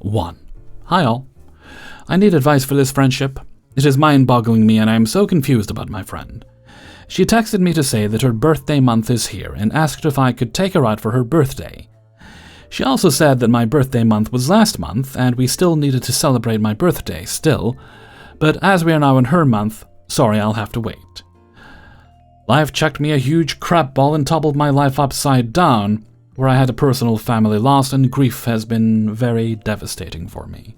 1. Hi all. I need advice for this friendship. It is mind-boggling me and I am so confused about my friend. She texted me to say that her birthday month is here and asked if I could take her out for her birthday. She also said that my birthday month was last month and we still needed to celebrate my birthday still, but as we are now in her month, sorry, I'll have to wait. Life chucked me a huge crap ball and toppled my life upside down, where I had a personal family loss and grief has been very devastating for me.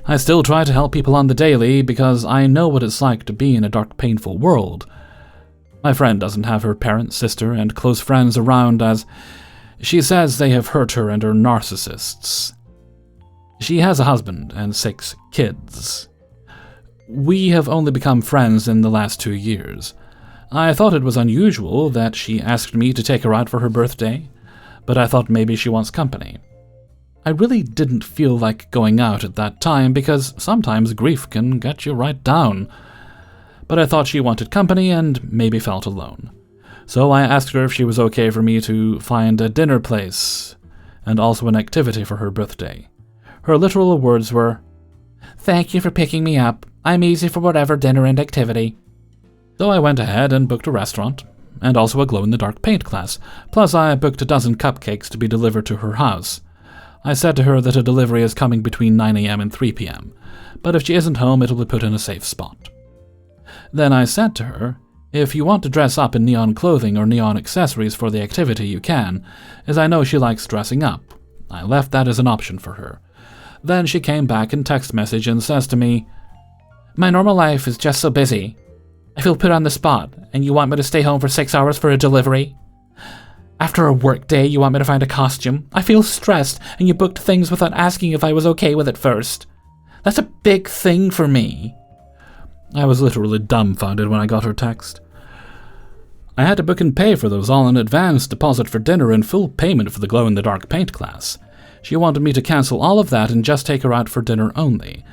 I still try to help people on the daily because I know what it's like to be in a dark, painful world. My friend doesn't have her parents, sister, and close friends around as she says they have hurt her and are narcissists. She has a husband and 6 kids. We have only become friends in the last 2 years. I thought it was unusual that she asked me to take her out for her birthday, but I thought maybe she wants company. I really didn't feel like going out at that time because sometimes grief can get you right down. But I thought she wanted company and maybe felt alone. So I asked her if she was okay for me to find a dinner place and also an activity for her birthday. Her literal words were, "Thank you for picking me up. I'm easy for whatever dinner and activity." So I went ahead and booked a restaurant and also a glow-in-the-dark paint class, plus I booked a dozen cupcakes to be delivered to her house. I said to her that a delivery is coming between 9 a.m. and 3 p.m., but if she isn't home, it'll be put in a safe spot. Then I said to her, if you want to dress up in neon clothing or neon accessories for the activity, you can, as I know she likes dressing up. I left that as an option for her. Then she came back in text message and says to me, "My normal life is just so busy. I feel put on the spot, and you want me to stay home for 6 hours for a delivery? After a work day, you want me to find a costume? I feel stressed, and you booked things without asking if I was okay with it first. That's a big thing for me." I was literally dumbfounded when I got her text. I had to book and pay for those all in advance, deposit for dinner, and full payment for the glow-in-the-dark paint class. She wanted me to cancel all of that and just take her out for dinner only.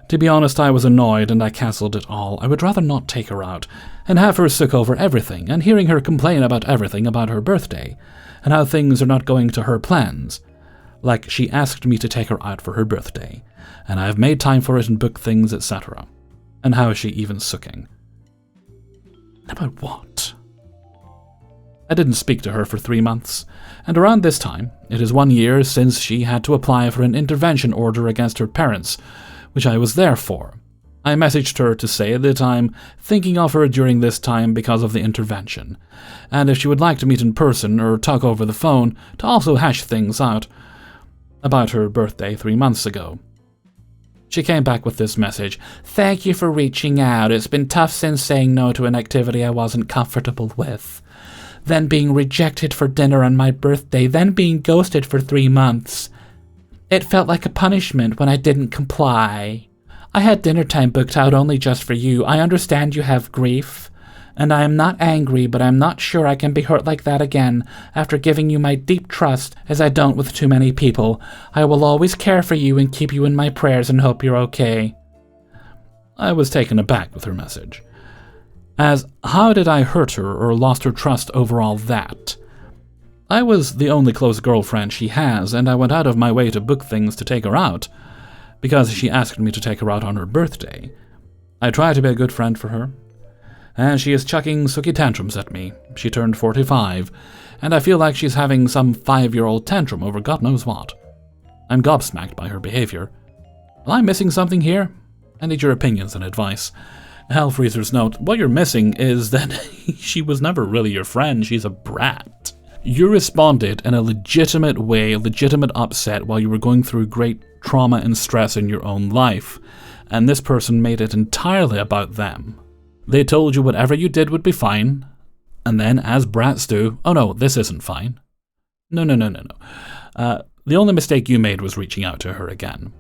To be honest, I was annoyed and I cancelled it all. I would rather not take her out and have her sick over everything and hearing her complain about everything about her birthday and how things are not going to her plans. Like she asked me to take her out for her birthday, and I have made time for it and booked things, etc. And how is she even sooking? About what? I didn't speak to her for 3 months, and around this time, it is 1 year since she had to apply for an intervention order against her parents, which I was there for. I messaged her to say that I'm thinking of her during this time because of the intervention, and if she would like to meet in person or talk over the phone to also hash things out about her birthday 3 months ago. She came back with this message, "Thank you for reaching out. It's been tough since saying no to an activity I wasn't comfortable with. Then being rejected for dinner on my birthday, then being ghosted for 3 months. It felt like a punishment when I didn't comply. I had dinner time booked out only just for you. I understand you have grief, and I am not angry, but I'm not sure I can be hurt like that again after giving you my deep trust, as I don't with too many people. I will always care for you and keep you in my prayers and hope you're okay." I was taken aback with her message. As how did I hurt her or lost her trust over all that? I was the only close girlfriend she has, and I went out of my way to book things to take her out, because she asked me to take her out on her birthday. I try to be a good friend for her, and she is chucking sookie tantrums at me. She turned 45, and I feel like she's having some 5-year-old tantrum over God knows what. I'm gobsmacked by her behavior. Am I missing something here? I need your opinions and advice. Hellfreezer's note, what you're missing is that she was never really your friend, she's a brat. You responded in a legitimate way, legitimate upset while you were going through great trauma and stress in your own life, and this person made it entirely about them. They told you whatever you did would be fine, and then, as brats do, oh no, this isn't fine. No. The only mistake you made was reaching out to her again.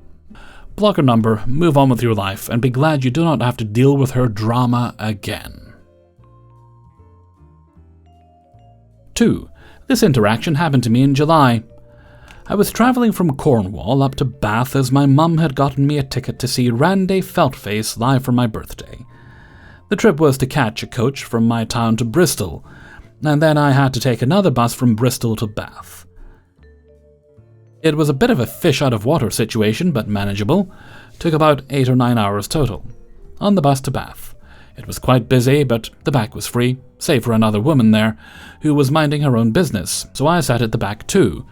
Block her number, move on with your life, and be glad you do not have to deal with her drama again. 2. This interaction happened to me in July. I was travelling from Cornwall up to Bath as my mum had gotten me a ticket to see Randy Feltface live for my birthday. The trip was to catch a coach from my town to Bristol, and then I had to take another bus from Bristol to Bath. It was a bit of a fish out of water situation, but manageable. Took about 8 or 9 hours total. On the bus to Bath. It was quite busy, but the back was free, save for another woman there, who was minding her own business, so I sat at the back too.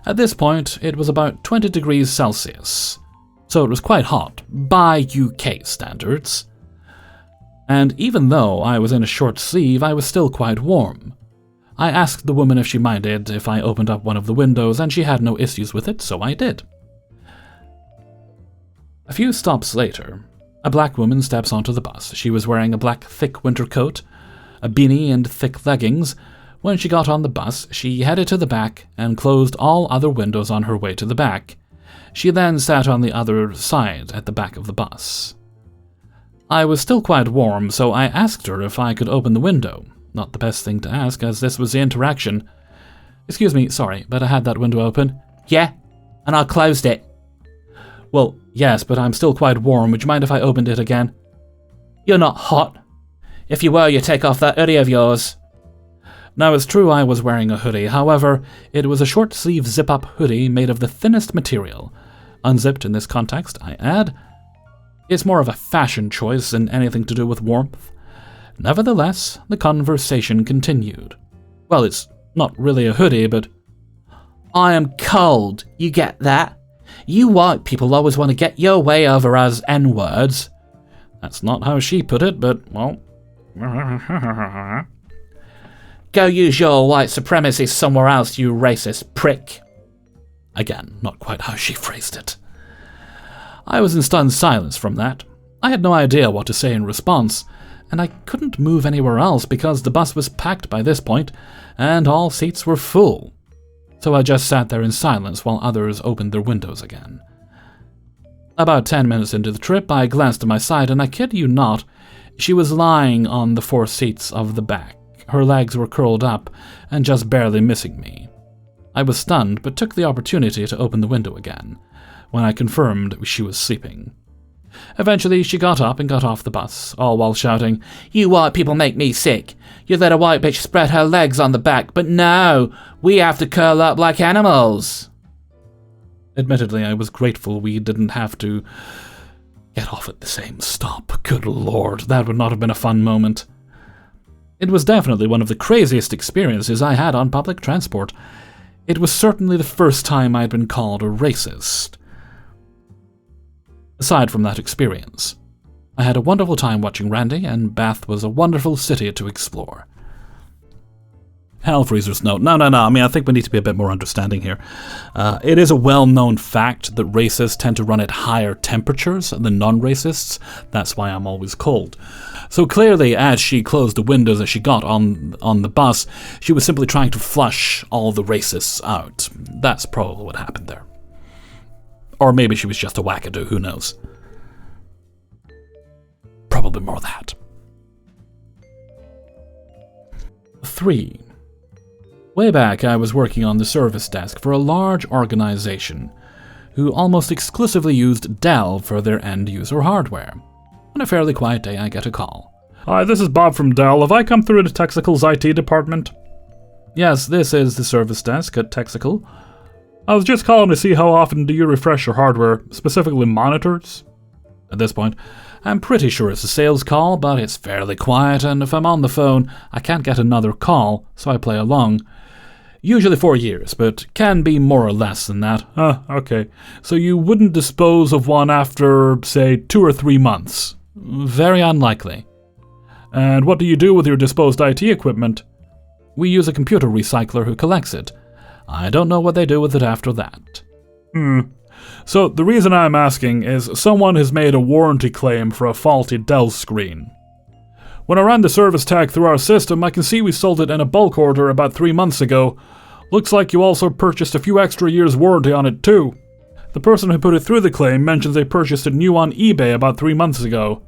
At this point, it was about 20 degrees Celsius, so it was quite hot, by UK standards. And even though I was in a short sleeve, I was still quite warm. I asked the woman if she minded if I opened up one of the windows, and she had no issues with it, so I did. A few stops later, a black woman steps onto the bus. She was wearing a black thick winter coat, a beanie and thick leggings. When she got on the bus, she headed to the back and closed all other windows on her way to the back. She then sat on the other side at the back of the bus. I was still quite warm, so I asked her if I could open the window. Not the best thing to ask, as this was the interaction. "Excuse me, sorry, but I had that window open." "Yeah, and I closed it." "Well, yes, but I'm still quite warm. Would you mind if I opened it again?" "You're not hot. If you were, you'd take off that hoodie of yours." Now, it's true I was wearing a hoodie. However, it was a short-sleeve zip-up hoodie made of the thinnest material. Unzipped in this context, I add. It's more of a fashion choice than anything to do with warmth. Nevertheless, the conversation continued. Well, it's not really a hoodie, but... "I am cold, you get that? You white people always want to get your way over as N-words." That's not how she put it, but, well... "Go use your white supremacy somewhere else, you racist prick." Again, not quite how she phrased it. I was in stunned silence from that. I had no idea what to say in response, and I couldn't move anywhere else because the bus was packed by this point, and all seats were full. So I just sat there in silence while others opened their windows again. About 10 minutes into the trip, I glanced to my side, and I kid you not, she was lying on the 4 seats of the back. Her legs were curled up and just barely missing me. I was stunned, but took the opportunity to open the window again, when I confirmed she was sleeping. Eventually, she got up and got off the bus, all while shouting, "You white people make me sick. You let a white bitch spread her legs on the back, but no, we have to curl up like animals." Admittedly, I was grateful we didn't have to get off at the same stop. Good lord, that would not have been a fun moment. It was definitely one of the craziest experiences I had on public transport. It was certainly the first time I'd been called a racist. Aside from that experience, I had a wonderful time watching Randy, and Bath was a wonderful city to explore. Hellfreezer's note. No. I mean, I think we need to be a bit more understanding here. It is a well-known fact that racists tend to run at higher temperatures than non-racists. That's why I'm always cold. So clearly, as she closed the windows as she got on the bus, she was simply trying to flush all the racists out. That's probably what happened there. Or maybe she was just a wackadoo, who knows. Probably more that. 3. Way back, I was working on the service desk for a large organization who almost exclusively used Dell for their end-user hardware. On a fairly quiet day, I get a call. "Hi, this is Bob from Dell. Have I come through to Texical's IT department?" "Yes, this is the service desk at Texical." "I was just calling to see how often do you refresh your hardware, specifically monitors?" At this point, I'm pretty sure it's a sales call, but it's fairly quiet, and if I'm on the phone, I can't get another call, so I play along. Usually 4 years, but can be more or less than that. Okay. So you wouldn't dispose of one after, say, 2 or 3 months? Very unlikely. And what do you do with your disposed IT equipment? We use a computer recycler who collects it. I don't know what they do with it after that. So the reason I'm asking is someone has made a warranty claim for a faulty Dell screen. When I ran the service tag through our system, I can see we sold it in a bulk order about 3 months ago. Looks like you also purchased a few extra years warranty on it too. The person who put it through the claim mentions they purchased it new on eBay about 3 months ago.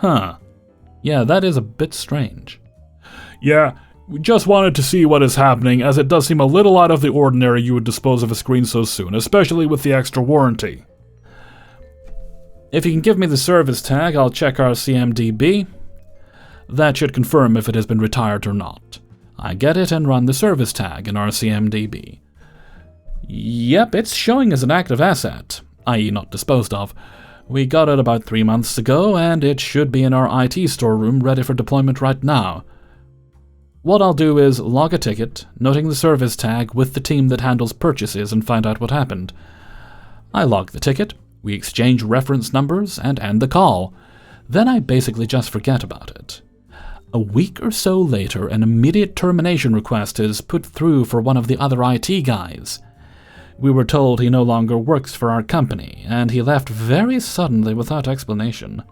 Yeah, that is a bit strange. Yeah, we just wanted to see what is happening, as it does seem a little out of the ordinary you would dispose of a screen so soon, especially with the extra warranty. If you can give me the service tag, I'll check our CMDB. That should confirm if it has been retired or not. I get it and run the service tag in our CMDB. Yep, it's showing as an active asset, i.e. not disposed of. We got it about 3 months ago, and it should be in our IT storeroom ready for deployment right now. What I'll do is log a ticket, noting the service tag with the team that handles purchases and find out what happened. I log the ticket, we exchange reference numbers, and end the call. Then I basically just forget about it. A week or so later, an immediate termination request is put through for one of the other IT guys. We were told he no longer works for our company, and he left very suddenly without explanation.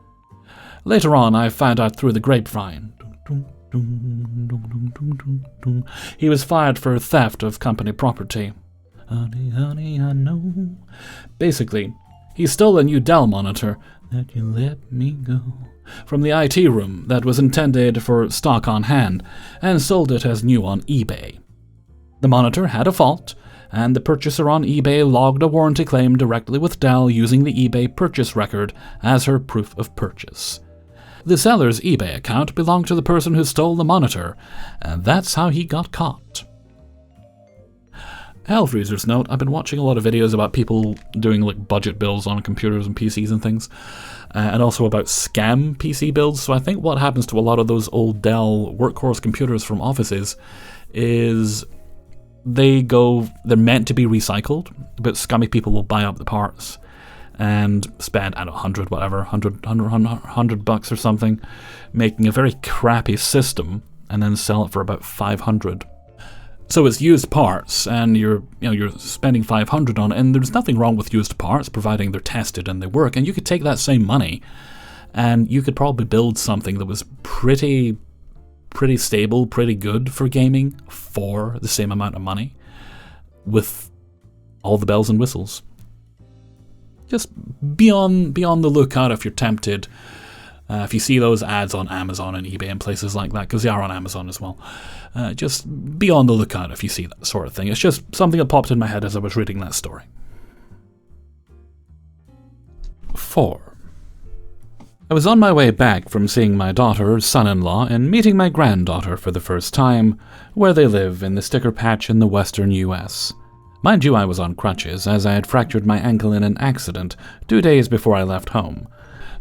Later on, I found out through the grapevine. He was fired for theft of company property. Honey, honey, I know. Basically, he stole a new Dell monitor that you let me go from the IT room that was intended for stock on hand and sold it as new on eBay. The monitor had a fault, and the purchaser on eBay logged a warranty claim directly with Dell using the eBay purchase record as her proof of purchase. The seller's eBay account belonged to the person who stole the monitor, and that's how he got caught. Hellfreezer's note, I've been watching a lot of videos about people doing like budget builds on computers and PCs and things, and also about scam PC builds. So I think what happens to a lot of those old Dell workhorse computers from offices is they're meant to be recycled, but scummy people will buy up the parts and spend, I don't know, $100 or something, making a very crappy system, and then sell it for about $500. So it's used parts, and you're spending $500 on it, and there's nothing wrong with used parts, providing they're tested and they work. And you could take that same money, and you could probably build something that was pretty stable, pretty good for gaming for the same amount of money, with all the bells and whistles. Just be on the lookout if you're tempted. If you see those ads on Amazon and eBay and places like that, because they are on Amazon as well, just be on the lookout if you see that sort of thing. It's just something that popped in my head as I was reading that story. 4. I was on my way back from seeing my daughter, son-in-law, and meeting my granddaughter for the first time, where they live in the sticker patch in the western US. Mind you, I was on crutches, as I had fractured my ankle in an accident 2 days before I left home,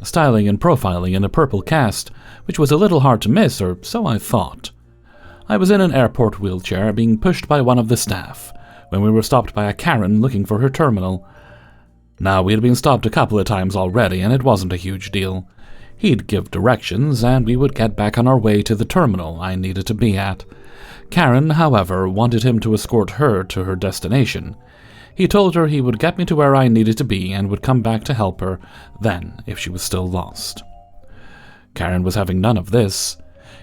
styling and profiling in a purple cast, which was a little hard to miss, or so I thought. I was in an airport wheelchair being pushed by one of the staff, when we were stopped by a Karen looking for her terminal. Now, we had been stopped a couple of times already, and it wasn't a huge deal. He'd give directions, and we would get back on our way to the terminal I needed to be at. Karen, however, wanted him to escort her to her destination. He told her he would get me to where I needed to be and would come back to help her then if she was still lost. Karen was having none of this.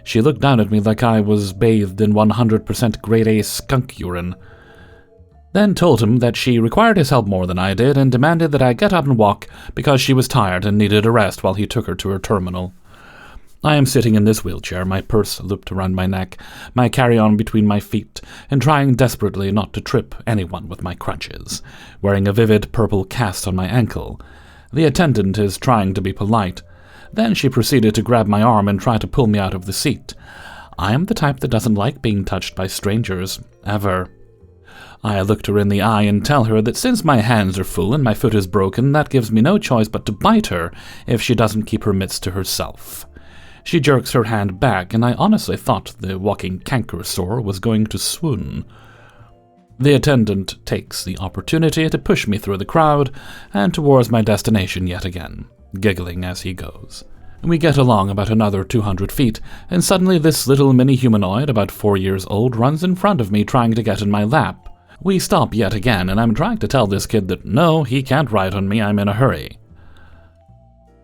She looked down at me like I was bathed in 100% grade A skunk urine. Then told him that she required his help more than I did and demanded that I get up and walk because she was tired and needed a rest while he took her to her terminal. I am sitting in this wheelchair, my purse looped around my neck, my carry-on between my feet, and trying desperately not to trip anyone with my crutches, wearing a vivid purple cast on my ankle. The attendant is trying to be polite. Then she proceeded to grab my arm and try to pull me out of the seat. I am the type that doesn't like being touched by strangers, ever. I looked her in the eye and tell her that since my hands are full and my foot is broken, that gives me no choice but to bite her if she doesn't keep her mitts to herself. She jerks her hand back, and I honestly thought the walking canker sore was going to swoon. The attendant takes the opportunity to push me through the crowd and towards my destination yet again, giggling as he goes. We get along about another 200 feet, and suddenly this little mini-humanoid, about 4 years old, runs in front of me trying to get in my lap. We stop yet again, and I'm trying to tell this kid that no, he can't ride on me, I'm in a hurry.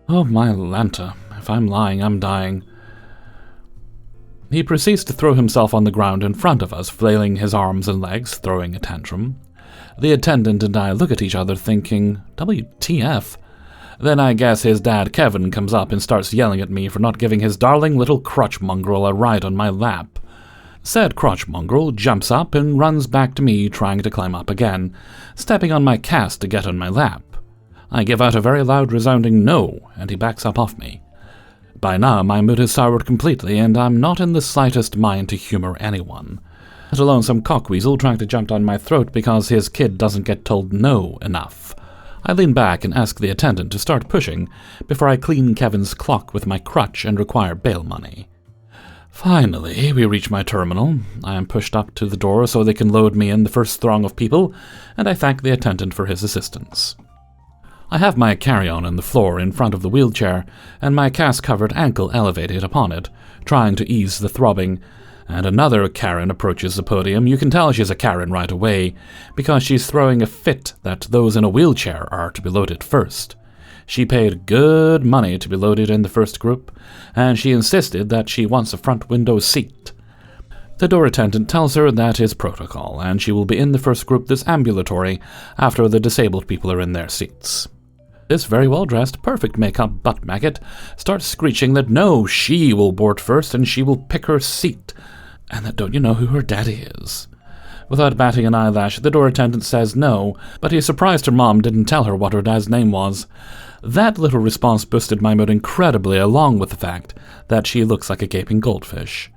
Oh my Lanta, if I'm lying, I'm dying. He proceeds to throw himself on the ground in front of us, flailing his arms and legs, throwing a tantrum. The attendant and I look at each other thinking, WTF? Then I guess his dad Kevin comes up and starts yelling at me for not giving his darling little crutch mongrel a ride on my lap. Said crotch mongrel jumps up and runs back to me, trying to climb up again, stepping on my cast to get on my lap. I give out a very loud resounding no, and he backs up off me. By now my mood has soured completely, and I'm not in the slightest mind to humor anyone. At alone some cockweasel trying to jump down my throat because his kid doesn't get told no enough. I lean back and ask the attendant to start pushing before I clean Kevin's clock with my crutch and require bail money. Finally, we reach my terminal. I am pushed up to the door so they can load me in the first throng of people, and I thank the attendant for his assistance. I have my carry-on on the floor in front of the wheelchair, and my cast-covered ankle elevated upon it, trying to ease the throbbing, and another Karen approaches the podium. You can tell she's a Karen right away, because she's throwing a fit that those in a wheelchair are to be loaded first. She paid good money to be loaded in the first group, and she insisted that she wants a front window seat. The door attendant tells her that is protocol, and she will be in the first group this ambulatory after the disabled people are in their seats. This very well-dressed, perfect makeup butt maggot starts screeching that no, she will board first and she will pick her seat, and that don't you know who her daddy is? Without batting an eyelash, the door attendant says no, but he's surprised her mom didn't tell her what her dad's name was. That little response boosted my mood incredibly, along with the fact that she looks like a gaping goldfish.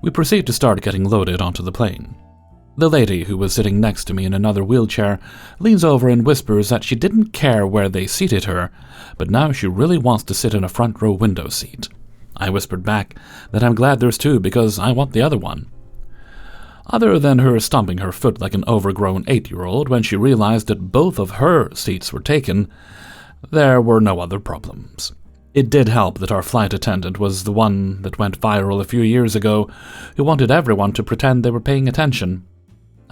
We proceed to start getting loaded onto the plane. The lady, who was sitting next to me in another wheelchair, leans over and whispers that she didn't care where they seated her, but now she really wants to sit in a front row window seat. I whispered back that I'm glad there's two because I want the other one. Other than her stomping her foot like an overgrown 8-year-old when she realized that both of her seats were taken, there were no other problems. It did help that our flight attendant was the one that went viral a few years ago, who wanted everyone to pretend they were paying attention.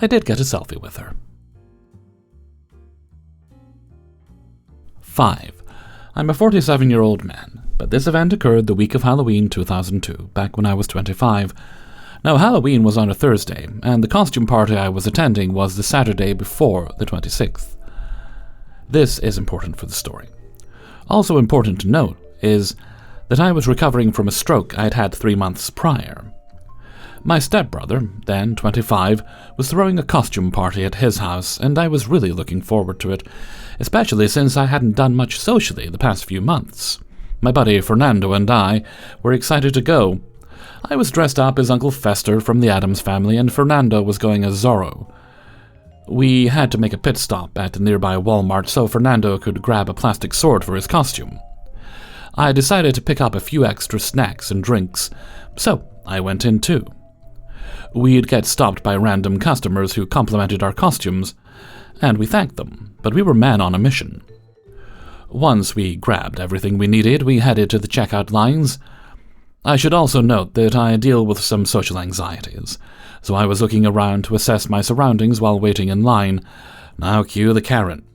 I did get a selfie with her. 5. I'm a 47-year-old man, but this event occurred the week of Halloween 2002, back when I was 25. Now, Halloween was on a Thursday, and the costume party I was attending was the Saturday before the 26th. This is important for the story. Also important to note is that I was recovering from a stroke I had had 3 months prior. My stepbrother, then 25, was throwing a costume party at his house, and I was really looking forward to it, especially since I hadn't done much socially the past few months. My buddy Fernando and I were excited to go. I was dressed up as Uncle Fester from the Addams Family, and Fernando was going as Zorro. We had to make a pit stop at the nearby Walmart so Fernando could grab a plastic sword for his costume. I decided to pick up a few extra snacks and drinks, so I went in too. We'd get stopped by random customers who complimented our costumes, and we thanked them, but we were men on a mission. Once we grabbed everything we needed, we headed to the checkout lines. I should also note that I deal with some social anxieties, so I was looking around to assess my surroundings while waiting in line. Now cue the Karen.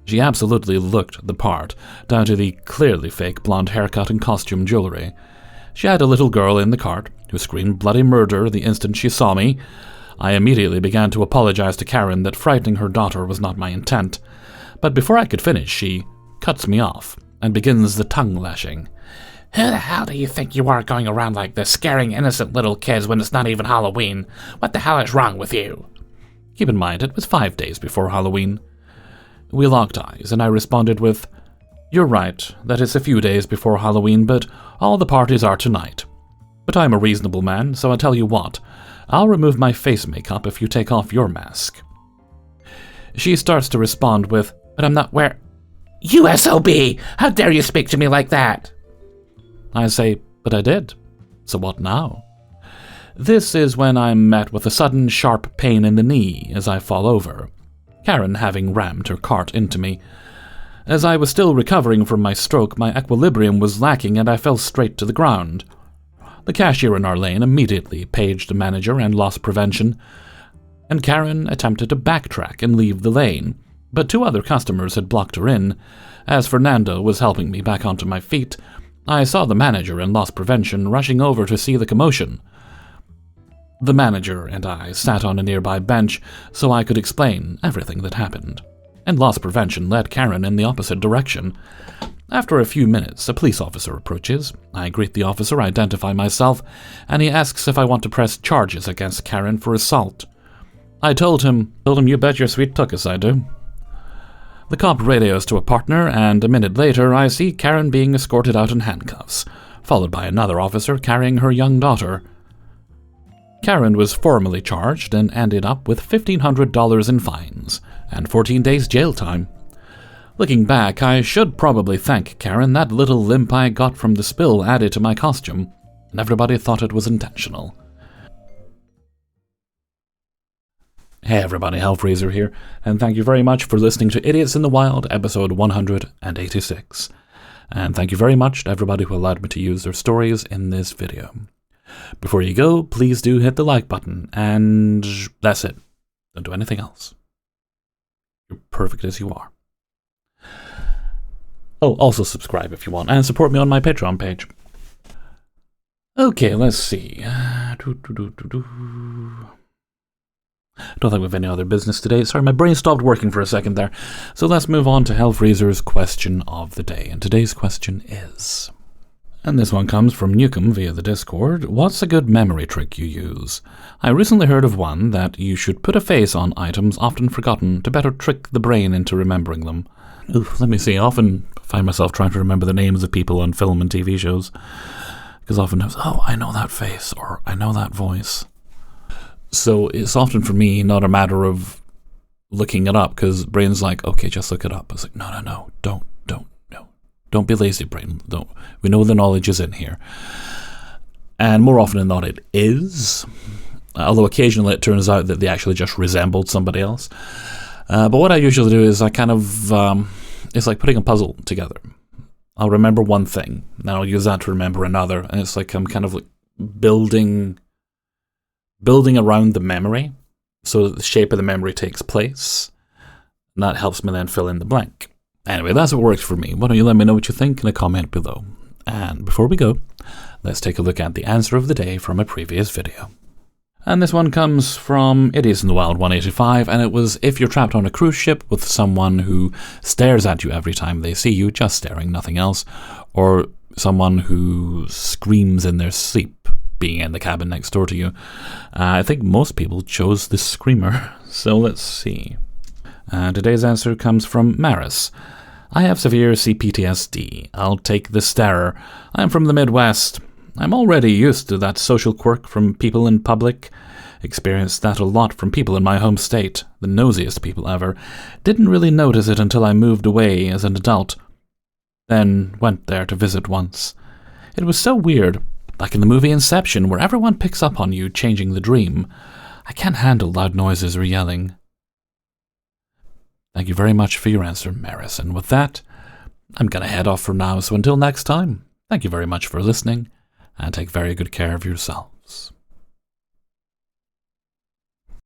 She absolutely looked the part, down to the clearly fake blonde haircut and costume jewelry. She had a little girl in the cart, who screamed bloody murder the instant she saw me. I immediately began to apologize to Karen that frightening her daughter was not my intent, but before I could finish, she cuts me off and begins the tongue-lashing. Who the hell do you think you are going around like this, scaring innocent little kids when it's not even Halloween? What the hell is wrong with you? Keep in mind, it was 5 days before Halloween. We locked eyes, and I responded with, You're right, that is a few days before Halloween, but all the parties are tonight. But I'm a reasonable man, so I tell you what, I'll remove my face makeup if you take off your mask. She starts to respond with, But I'm not wearing... You SOB! How dare you speak to me like that? I say, But I did. So what now? This is when I'm met with a sudden sharp pain in the knee as I fall over, Karen having rammed her cart into me. As I was still recovering from my stroke, my equilibrium was lacking and I fell straight to the ground. The cashier in our lane immediately paged the manager and loss prevention, and Karen attempted to backtrack and leave the lane, but 2 other customers had blocked her in. As Fernando was helping me back onto my feet, I saw the manager and loss prevention rushing over to see the commotion. The manager and I sat on a nearby bench so I could explain everything that happened, and loss prevention led Karen in the opposite direction. After a few minutes, a police officer approaches. I greet the officer, identify myself, and he asks if I want to press charges against Karen for assault. I told him you bet your sweet tuchus I do. The cop radios to a partner, and a minute later I see Karen being escorted out in handcuffs, followed by another officer carrying her young daughter. Karen was formally charged and ended up with $1,500 in fines and 14 days jail time. Looking back, I should probably thank Karen. That little limp I got from the spill added to my costume, and everybody thought it was intentional. Hey everybody, Hellfreezer here, and thank you very much for listening to Idiots in the Wild, episode 186. And thank you very much to everybody who allowed me to use their stories in this video. Before you go, please do hit the like button, and that's it. Don't do anything else. You're perfect as you are. Oh, also subscribe if you want, and support me on my Patreon page. Okay, let's see. I don't think we have any other business today. Sorry, my brain stopped working for a second there. So let's move on to Hellfreezer's question of the day. And today's question is... And this one comes from Newcomb via the Discord. What's a good memory trick you use? I recently heard of one that you should put a face on items often forgotten to better trick the brain into remembering them. Ooh, let me see. I often find myself trying to remember the names of people on film and TV shows. Because often it's, oh, I know that face, or I know that voice. So it's often for me not a matter of looking it up, because brain's like, okay, just look it up. It's like, no, don't. Don't be lazy, brain. Don't. We know the knowledge is in here. And more often than not, it is. Although occasionally it turns out that they actually just resembled somebody else. But what I usually do is I kind of, it's like putting a puzzle together. I'll remember one thing, then I'll use that to remember another. And it's like I'm kind of like building around the memory so that the shape of the memory takes place. And that helps me then fill in the blank. Anyway, that's what works for me. Why don't you let me know what you think in a comment below. And before we go, let's take a look at the answer of the day from a previous video. And this one comes from Idiots in the Wild 185, and it was, if you're trapped on a cruise ship with someone who stares at you every time they see you, just staring, nothing else, or someone who screams in their sleep, being in the cabin next door to you. I think most people chose the screamer, so let's see. Today's answer comes from Maris. I have severe CPTSD. I'll take the starer. I'm from the Midwest. I'm already used to that social quirk from people in public. Experienced that a lot from people in my home state, the nosiest people ever. Didn't really notice it until I moved away as an adult. Then went there to visit once. It was so weird, like in the movie Inception, where everyone picks up on you changing the dream. I can't handle loud noises or yelling. Thank you very much for your answer, Maris. And with that, I'm going to head off for now. So until next time, thank you very much for listening, and take very good care of yourselves.